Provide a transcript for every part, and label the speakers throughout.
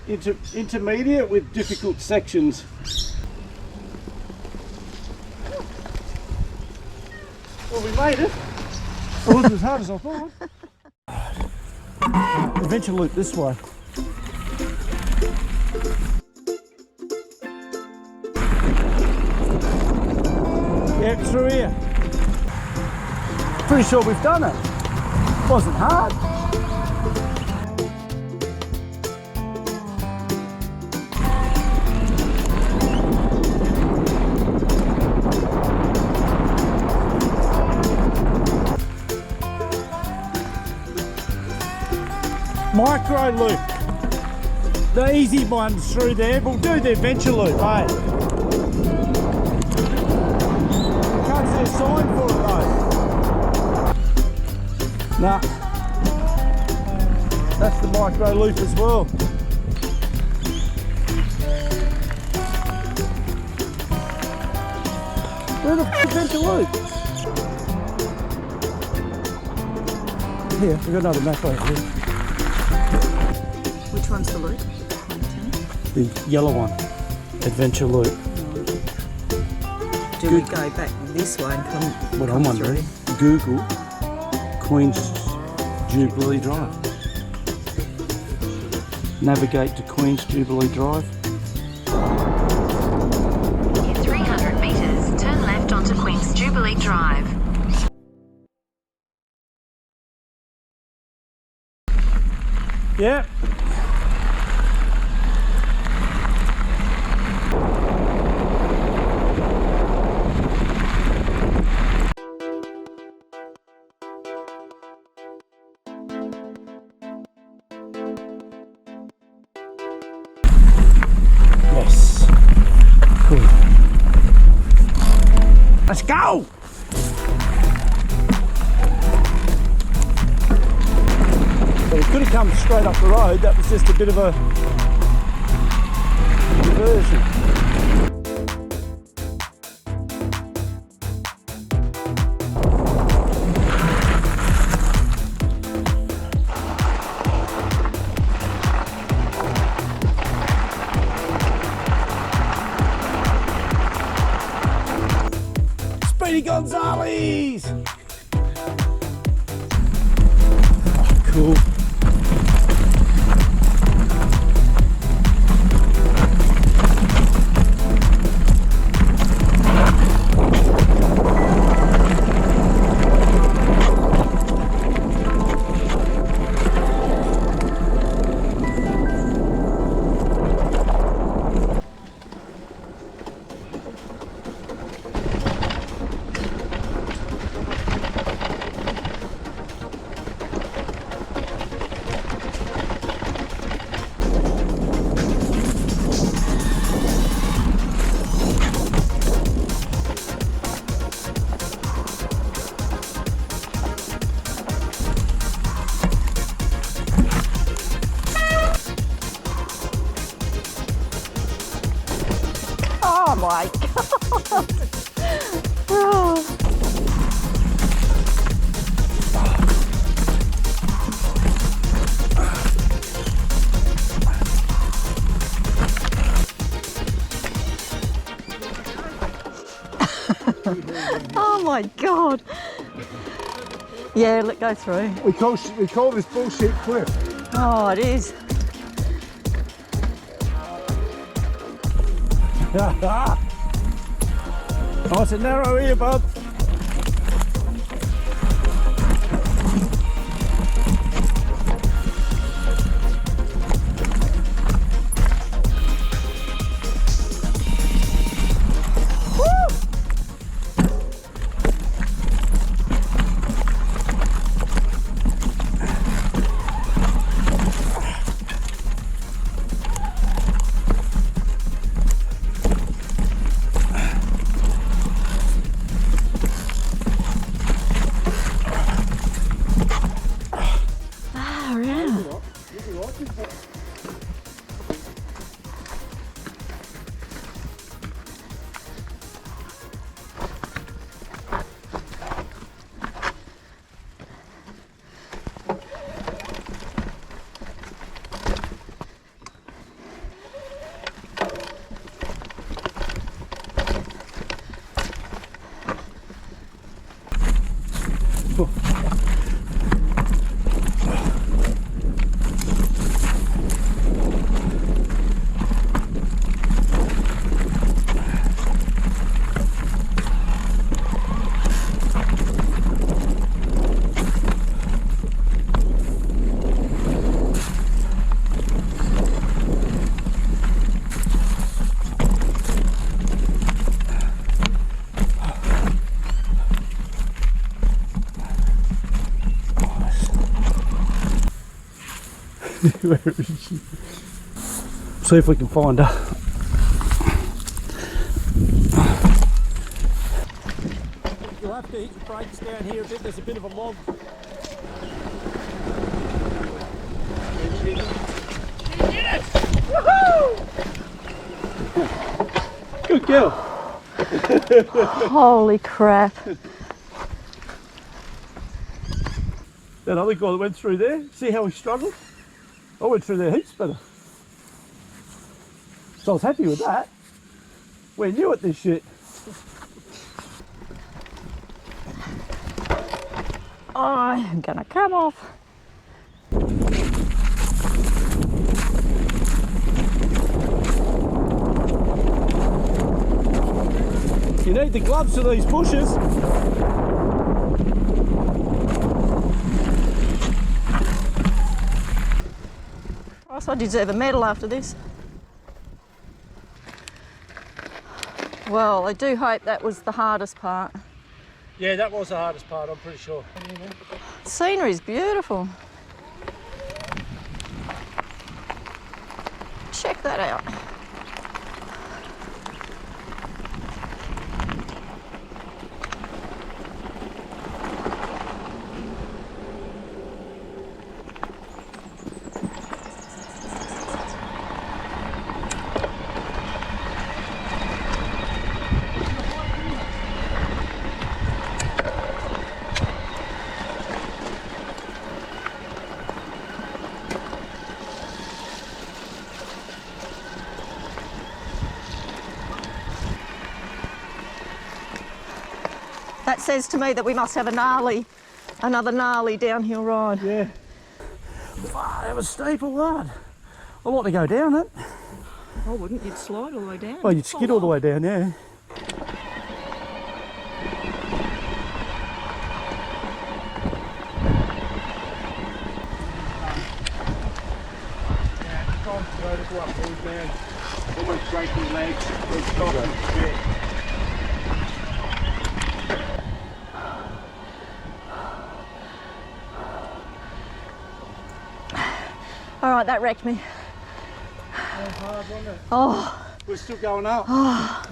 Speaker 1: intermediate with difficult sections. Well, we made it. It wasn't as hard as I thought. Adventure loop this way. Yeah, through here. Pretty sure we've done it. Wasn't hard. Micro loop. The easy ones through there. We'll do the adventure loop, eh? Can't see a sign for it though. Nah. That's the micro loop as well. Where's the adventure loop? Here, we've got another map over here.
Speaker 2: Which one's the loop?
Speaker 1: The yellow one, adventure loop.
Speaker 2: Do we go back this way and come?
Speaker 1: What I'm wondering, Google Queen's Jubilee Drive. Navigate to Queen's Jubilee Drive.
Speaker 3: In 300 metres, turn left onto Queen's Jubilee Drive.
Speaker 1: Yeah. Yes. Cool. Let's go! So we could have come straight up the road, that was just a bit of a diversion. Speedy Gonzales! Oh, cool.
Speaker 2: Oh my God! Oh. Oh my God! Yeah, let go through.
Speaker 1: We call this bullshit cliff.
Speaker 2: Oh, it is.
Speaker 1: Nice and narrow here, bud. Where is she? See if we can find her. You'll have to hit your brakes down here a bit. There's a bit of a log. Woohoo! Good girl.
Speaker 2: Holy crap.
Speaker 1: That other guy that went through there, see how he struggled? I went through there heaps better. So I was happy with that. We're new at this shit.
Speaker 2: I'm gonna come off.
Speaker 1: You need the gloves for these bushes.
Speaker 2: I deserve a medal after this. Well, I do hope that was the hardest part.
Speaker 1: Yeah, that was the hardest part, I'm pretty sure.
Speaker 2: The scenery is beautiful. Check that out. That says to me that we must have another gnarly downhill ride.
Speaker 1: Yeah. Wow, that was steep, all that. I want to go down it.
Speaker 2: I wouldn't, you'd slide all the way down.
Speaker 1: Oh, you'd skid all the way down, yeah.
Speaker 4: Almost break his legs, stop and shit.
Speaker 2: All right, that wrecked me.
Speaker 1: That was hard, wasn't it?
Speaker 2: Oh.
Speaker 1: We're still going up.
Speaker 2: Oh.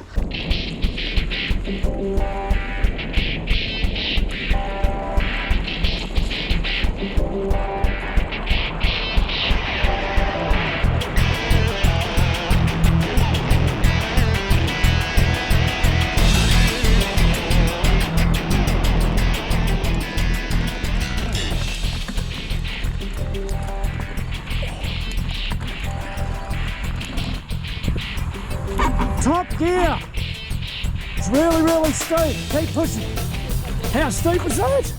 Speaker 1: Top gear. It's really, really steep. Keep pushing. How steep is that?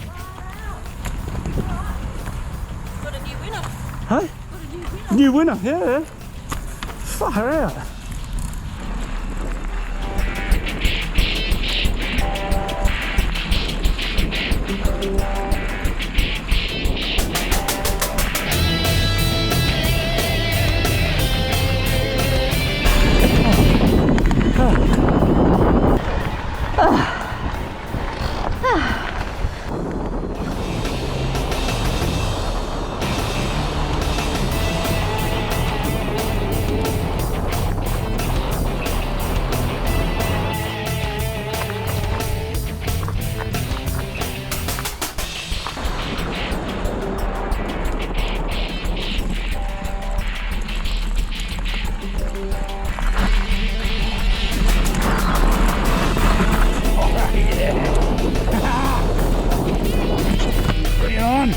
Speaker 2: Got a new winner.
Speaker 1: Hey?
Speaker 2: Got a new winner.
Speaker 1: New winner, yeah. Far out. Bring it on.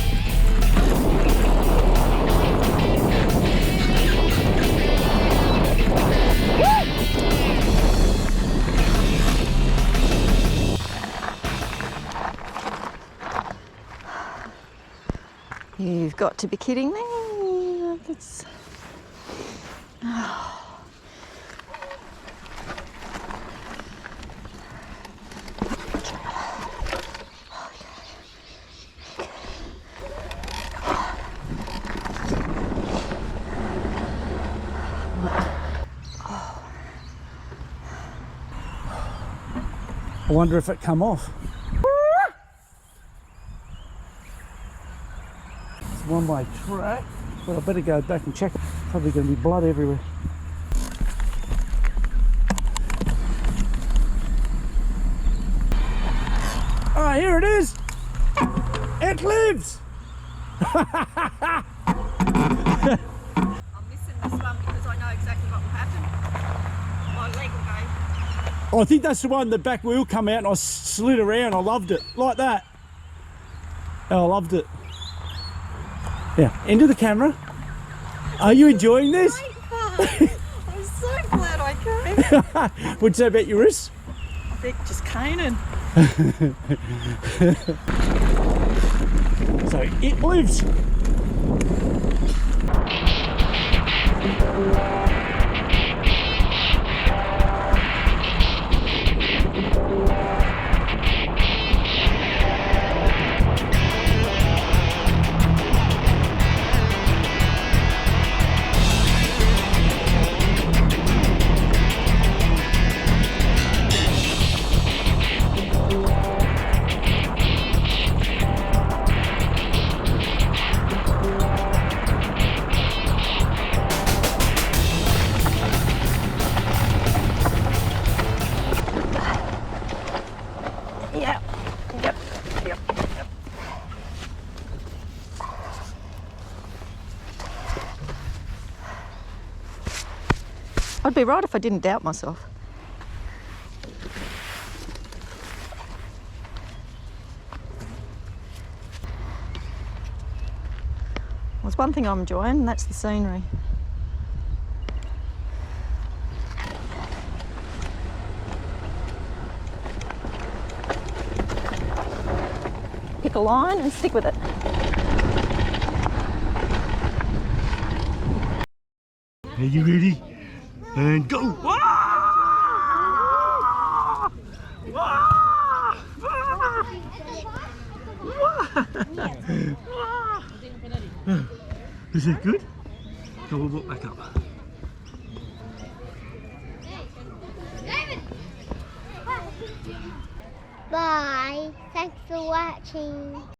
Speaker 2: You've got to be kidding me. It's...
Speaker 1: I wonder if it come off. It's a one-way track. Well, I better go back and check it. Probably going to be blood everywhere. Alright, here it is! It lives!
Speaker 2: I'm missing this one because I know exactly what will happen. My leg will go.
Speaker 1: I think that's the one the back wheel come out and I slid around. I loved it. Like that. Oh, I loved it. Yeah, into the camera. Are you enjoying this?
Speaker 2: I'm so glad I came.
Speaker 1: What'd you say about your wrist?
Speaker 2: I think just caning.
Speaker 1: So it lives.
Speaker 2: I'd be right if I didn't doubt myself. There's one thing I'm enjoying, and that's the scenery. Pick a line and stick with it.
Speaker 1: Are you ready? And go! Is it good? Go, we'll walk back up.
Speaker 5: Bye. Thanks for watching.